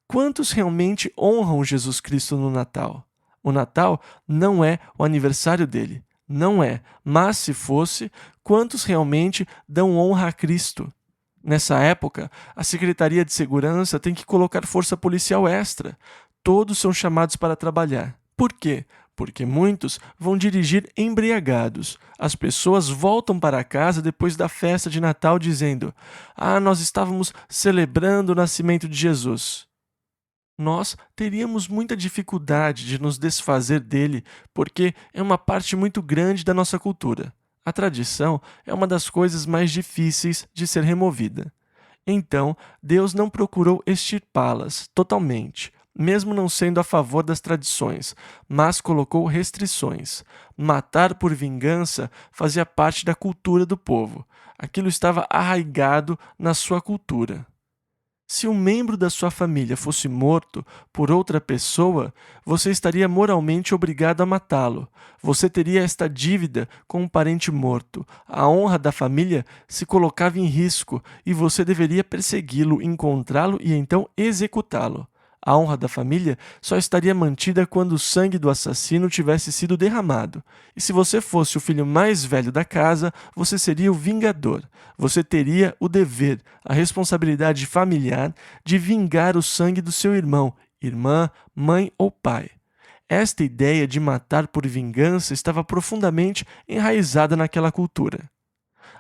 Quantos realmente honram Jesus Cristo no Natal? O Natal não é o aniversário dele. Não é. Mas se fosse, quantos realmente dão honra a Cristo? Nessa época, a Secretaria de Segurança tem que colocar força policial extra. Todos são chamados para trabalhar. Por quê? Porque muitos vão dirigir embriagados. As pessoas voltam para casa depois da festa de Natal dizendo: "Ah, nós estávamos celebrando o nascimento de Jesus." Nós teríamos muita dificuldade de nos desfazer dele, porque é uma parte muito grande da nossa cultura. A tradição é uma das coisas mais difíceis de ser removida. Então, Deus não procurou extirpá-las totalmente, mesmo não sendo a favor das tradições, mas colocou restrições. Matar por vingança fazia parte da cultura do povo. Aquilo estava arraigado na sua cultura. Se um membro da sua família fosse morto por outra pessoa, você estaria moralmente obrigado a matá-lo. Você teria esta dívida com um parente morto. A honra da família se colocava em risco e você deveria persegui-lo, encontrá-lo e então executá-lo. A honra da família só estaria mantida quando o sangue do assassino tivesse sido derramado. E se você fosse o filho mais velho da casa, você seria o vingador. Você teria o dever, a responsabilidade familiar de vingar o sangue do seu irmão, irmã, mãe ou pai. Esta ideia de matar por vingança estava profundamente enraizada naquela cultura.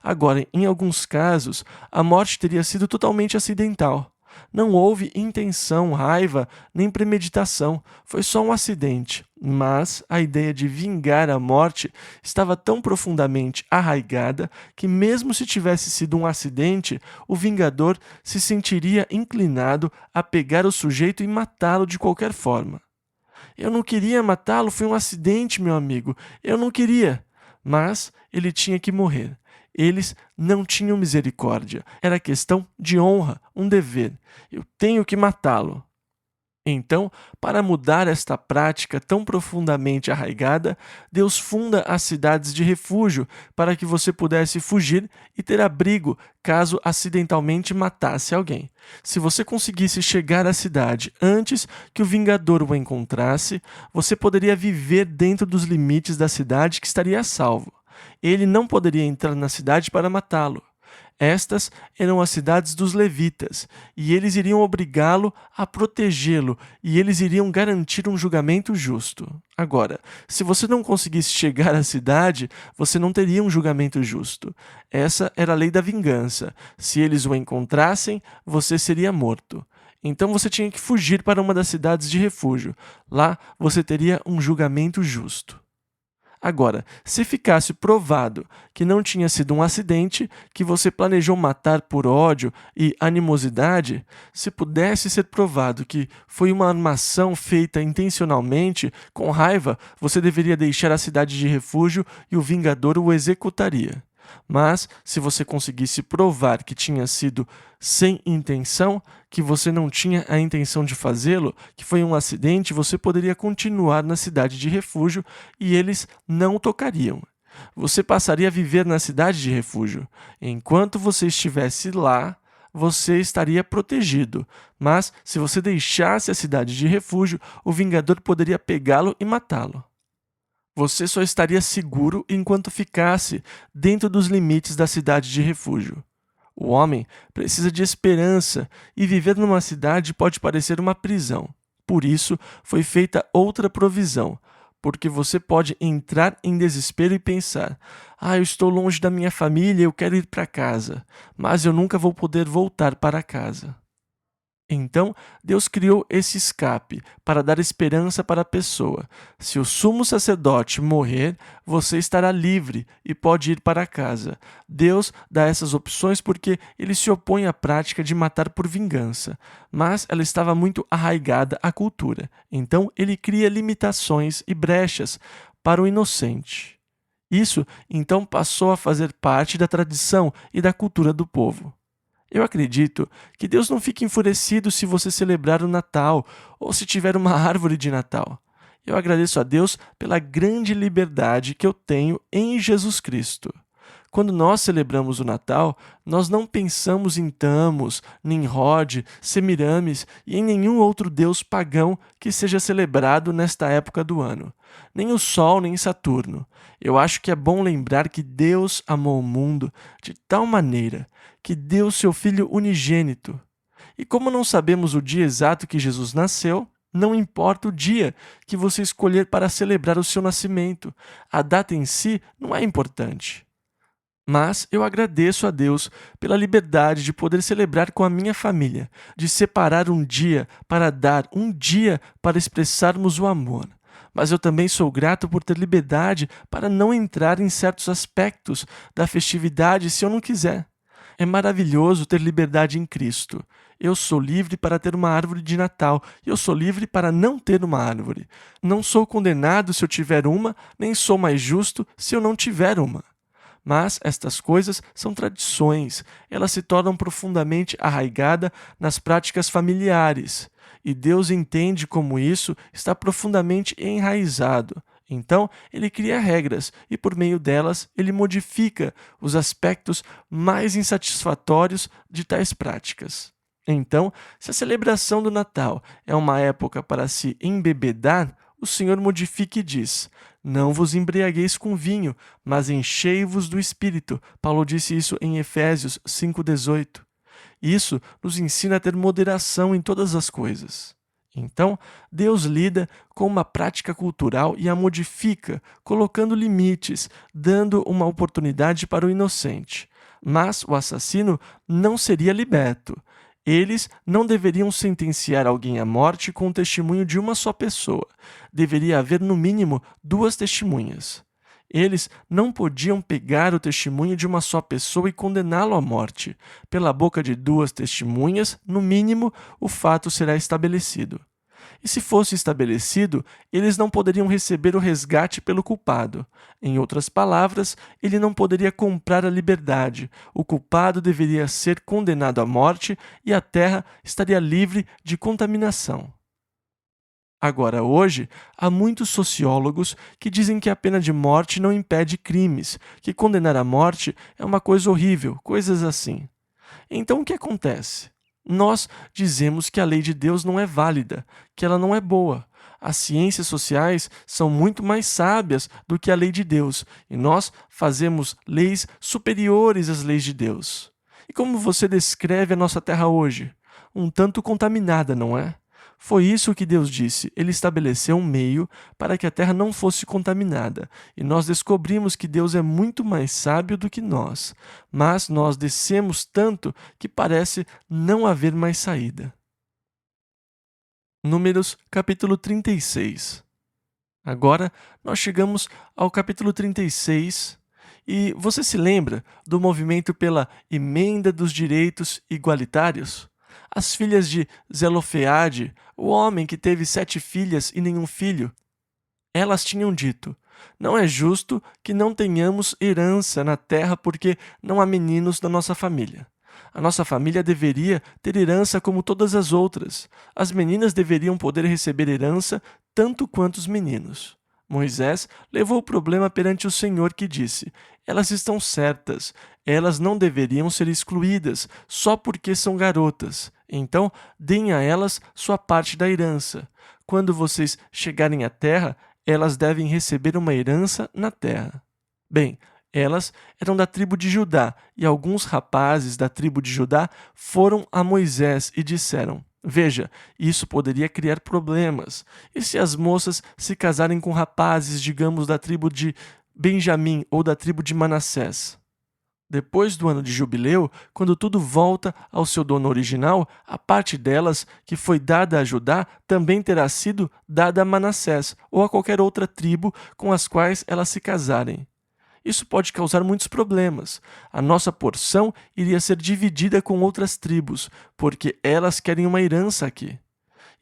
Agora, em alguns casos, a morte teria sido totalmente acidental. Não houve intenção, raiva, nem premeditação. Foi só um acidente. Mas a ideia de vingar a morte estava tão profundamente arraigada que, mesmo se tivesse sido um acidente, o vingador se sentiria inclinado a pegar o sujeito e matá-lo de qualquer forma. Eu não queria matá-lo, foi um acidente, meu amigo. Eu não queria. Mas ele tinha que morrer. Eles não tinham misericórdia. Era questão de honra, um dever. Eu tenho que matá-lo. Então, para mudar esta prática tão profundamente arraigada, Deus funda as cidades de refúgio para que você pudesse fugir e ter abrigo caso acidentalmente matasse alguém. Se você conseguisse chegar à cidade antes que o vingador o encontrasse, você poderia viver dentro dos limites da cidade que estaria a salvo. Ele não poderia entrar na cidade para matá-lo. Estas eram as cidades dos levitas, e eles iriam obrigá-lo a protegê-lo, e eles iriam garantir um julgamento justo. Agora, se você não conseguisse chegar à cidade, você não teria um julgamento justo. Essa era a lei da vingança. Se eles o encontrassem, você seria morto. Então você tinha que fugir para uma das cidades de refúgio. Lá você teria um julgamento justo. Agora, se ficasse provado que não tinha sido um acidente, que você planejou matar por ódio e animosidade, se pudesse ser provado que foi uma armação feita intencionalmente, com raiva, você deveria deixar a cidade de refúgio e o vingador o executaria. Mas, se você conseguisse provar que tinha sido sem intenção, que você não tinha a intenção de fazê-lo, que foi um acidente, você poderia continuar na cidade de refúgio e eles não o tocariam. Você passaria a viver na cidade de refúgio. Enquanto você estivesse lá, você estaria protegido. Mas, se você deixasse a cidade de refúgio, o vingador poderia pegá-lo e matá-lo. Você só estaria seguro enquanto ficasse dentro dos limites da cidade de refúgio. O homem precisa de esperança e viver numa cidade pode parecer uma prisão. Por isso, foi feita outra provisão, porque você pode entrar em desespero e pensar: eu estou longe da minha família, eu quero ir para casa, mas eu nunca vou poder voltar para casa. Então, Deus criou esse escape para dar esperança para a pessoa. Se o sumo sacerdote morrer, você estará livre e pode ir para casa. Deus dá essas opções porque ele se opõe à prática de matar por vingança, mas ela estava muito arraigada à cultura. Então, ele cria limitações e brechas para o inocente. Isso, então, passou a fazer parte da tradição e da cultura do povo. Eu acredito que Deus não fique enfurecido se você celebrar o Natal ou se tiver uma árvore de Natal. Eu agradeço a Deus pela grande liberdade que eu tenho em Jesus Cristo. Quando nós celebramos o Natal, nós não pensamos em Thamus, Nimrod, Semiramis e em nenhum outro deus pagão que seja celebrado nesta época do ano. Nem o Sol, nem Saturno. Eu acho que é bom lembrar que Deus amou o mundo de tal maneira que deu seu Filho unigênito. E como não sabemos o dia exato que Jesus nasceu, não importa o dia que você escolher para celebrar o seu nascimento, a data em si não é importante. Mas eu agradeço a Deus pela liberdade de poder celebrar com a minha família, de separar um dia para dar um dia para expressarmos o amor. Mas eu também sou grato por ter liberdade para não entrar em certos aspectos da festividade se eu não quiser. É maravilhoso ter liberdade em Cristo. Eu sou livre para ter uma árvore de Natal e eu sou livre para não ter uma árvore. Não sou condenado se eu tiver uma, nem sou mais justo se eu não tiver uma. Mas estas coisas são tradições, elas se tornam profundamente arraigadas nas práticas familiares, e Deus entende como isso está profundamente enraizado. Então, ele cria regras e, por meio delas, ele modifica os aspectos mais insatisfatórios de tais práticas. Então, se a celebração do Natal é uma época para se embebedar, o Senhor modifica e diz: não vos embriagueis com vinho, mas enchei-vos do Espírito. Paulo disse isso em Efésios 5,18. Isso nos ensina a ter moderação em todas as coisas. Então, Deus lida com uma prática cultural e a modifica, colocando limites, dando uma oportunidade para o inocente. Mas o assassino não seria liberto. Eles não deveriam sentenciar alguém à morte com o testemunho de uma só pessoa. Deveria haver, no mínimo, 2 testemunhas. Eles não podiam pegar o testemunho de uma só pessoa e condená-lo à morte. Pela boca de 2 testemunhas, no mínimo, o fato será estabelecido. E se fosse estabelecido, eles não poderiam receber o resgate pelo culpado. Em outras palavras, ele não poderia comprar a liberdade. O culpado deveria ser condenado à morte e a terra estaria livre de contaminação. Agora, hoje, há muitos sociólogos que dizem que a pena de morte não impede crimes, que condenar à morte é uma coisa horrível, coisas assim. Então, o que acontece? Nós dizemos que a lei de Deus não é válida, que ela não é boa. As ciências sociais são muito mais sábias do que a lei de Deus, e nós fazemos leis superiores às leis de Deus. E como você descreve a nossa terra hoje? Um tanto contaminada, não é? Foi isso que Deus disse. Ele estabeleceu um meio para que a terra não fosse contaminada. E nós descobrimos que Deus é muito mais sábio do que nós. Mas nós descemos tanto que parece não haver mais saída. Números, capítulo 36. Agora nós chegamos ao capítulo 36. E você se lembra do movimento pela emenda dos direitos igualitários? As filhas de Zelofeade, o homem que teve 7 filhas e nenhum filho, elas tinham dito: não é justo que não tenhamos herança na terra porque não há meninos na nossa família. A nossa família deveria ter herança como todas as outras. As meninas deveriam poder receber herança tanto quanto os meninos. Moisés levou o problema perante o Senhor, que disse: elas estão certas, elas não deveriam ser excluídas só porque são garotas. Então, deem a elas sua parte da herança. Quando vocês chegarem à terra, elas devem receber uma herança na terra. Bem, elas eram da tribo de Judá, e alguns rapazes da tribo de Judá foram a Moisés e disseram: veja, isso poderia criar problemas. E se as moças se casarem com rapazes, digamos, da tribo de Benjamim ou da tribo de Manassés? Depois do ano de jubileu, quando tudo volta ao seu dono original, a parte delas que foi dada a Judá também terá sido dada a Manassés ou a qualquer outra tribo com as quais elas se casarem. Isso pode causar muitos problemas. A nossa porção iria ser dividida com outras tribos, porque elas querem uma herança aqui.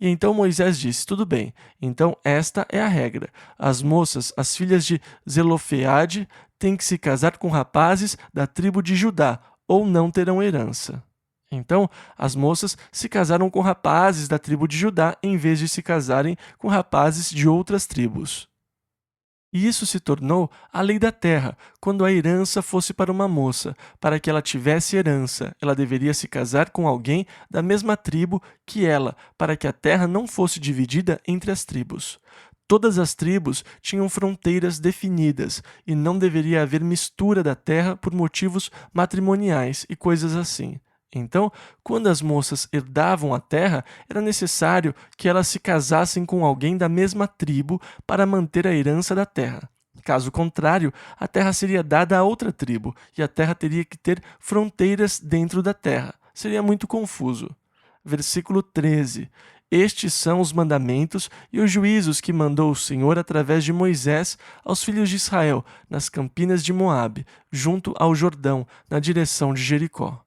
E então Moisés disse: tudo bem, então esta é a regra. As moças, as filhas de Zelofeade, têm que se casar com rapazes da tribo de Judá, ou não terão herança. Então, as moças se casaram com rapazes da tribo de Judá, em vez de se casarem com rapazes de outras tribos. E isso se tornou a lei da terra, quando a herança fosse para uma moça. Para que ela tivesse herança, ela deveria se casar com alguém da mesma tribo que ela, para que a terra não fosse dividida entre as tribos. Todas as tribos tinham fronteiras definidas e não deveria haver mistura da terra por motivos matrimoniais e coisas assim. Então, quando as moças herdavam a terra, era necessário que elas se casassem com alguém da mesma tribo para manter a herança da terra. Caso contrário, a terra seria dada a outra tribo e a terra teria que ter fronteiras dentro da terra. Seria muito confuso. Versículo 13. Estes são os mandamentos e os juízos que mandou o Senhor através de Moisés aos filhos de Israel, nas campinas de Moabe, junto ao Jordão, na direção de Jericó.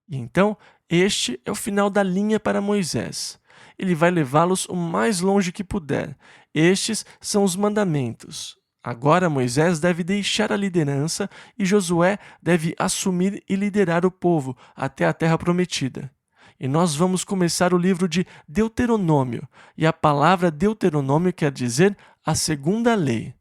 E então, este é o final da linha para Moisés. Ele vai levá-los o mais longe que puder. Estes são os mandamentos. Agora Moisés deve deixar a liderança e Josué deve assumir e liderar o povo até a terra prometida. E nós vamos começar o livro de Deuteronômio. E a palavra Deuteronômio quer dizer a segunda lei.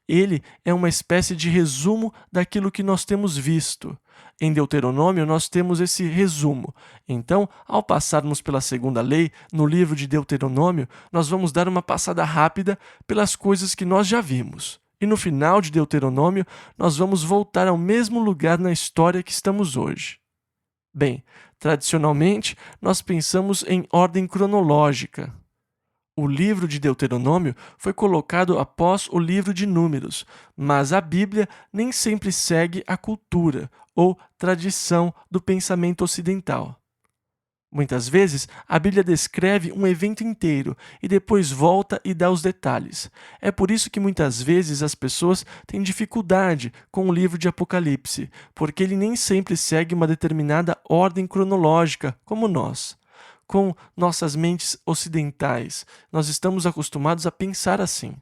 Ele é uma espécie de resumo daquilo que nós temos visto. Em Deuteronômio, nós temos esse resumo. Então, ao passarmos pela segunda lei, no livro de Deuteronômio, nós vamos dar uma passada rápida pelas coisas que nós já vimos. E no final de Deuteronômio, nós vamos voltar ao mesmo lugar na história que estamos hoje. Bem, tradicionalmente, nós pensamos em ordem cronológica. O livro de Deuteronômio foi colocado após o livro de Números, mas a Bíblia nem sempre segue a cultura ou tradição do pensamento ocidental. Muitas vezes, a Bíblia descreve um evento inteiro e depois volta e dá os detalhes. É por isso que muitas vezes as pessoas têm dificuldade com o livro de Apocalipse, porque ele nem sempre segue uma determinada ordem cronológica, como nós. Com nossas mentes ocidentais, nós estamos acostumados a pensar assim.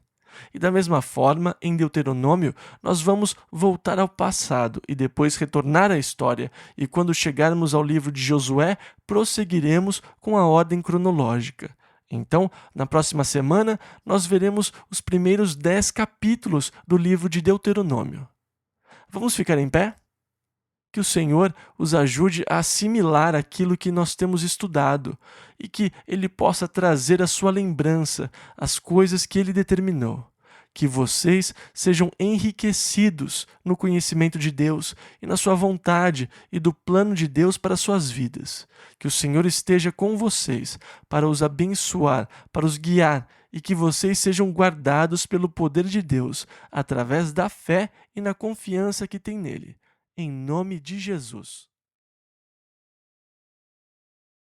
E da mesma forma, em Deuteronômio, nós vamos voltar ao passado e depois retornar à história, e quando chegarmos ao livro de Josué, prosseguiremos com a ordem cronológica. Então, na próxima semana, nós veremos os primeiros 10 capítulos do livro de Deuteronômio. Vamos ficar em pé? Que o Senhor os ajude a assimilar aquilo que nós temos estudado e que Ele possa trazer à sua lembrança as coisas que Ele determinou. Que vocês sejam enriquecidos no conhecimento de Deus e na sua vontade e do plano de Deus para suas vidas. Que o Senhor esteja com vocês para os abençoar, para os guiar e que vocês sejam guardados pelo poder de Deus através da fé e na confiança que tem nele. Em nome de Jesus.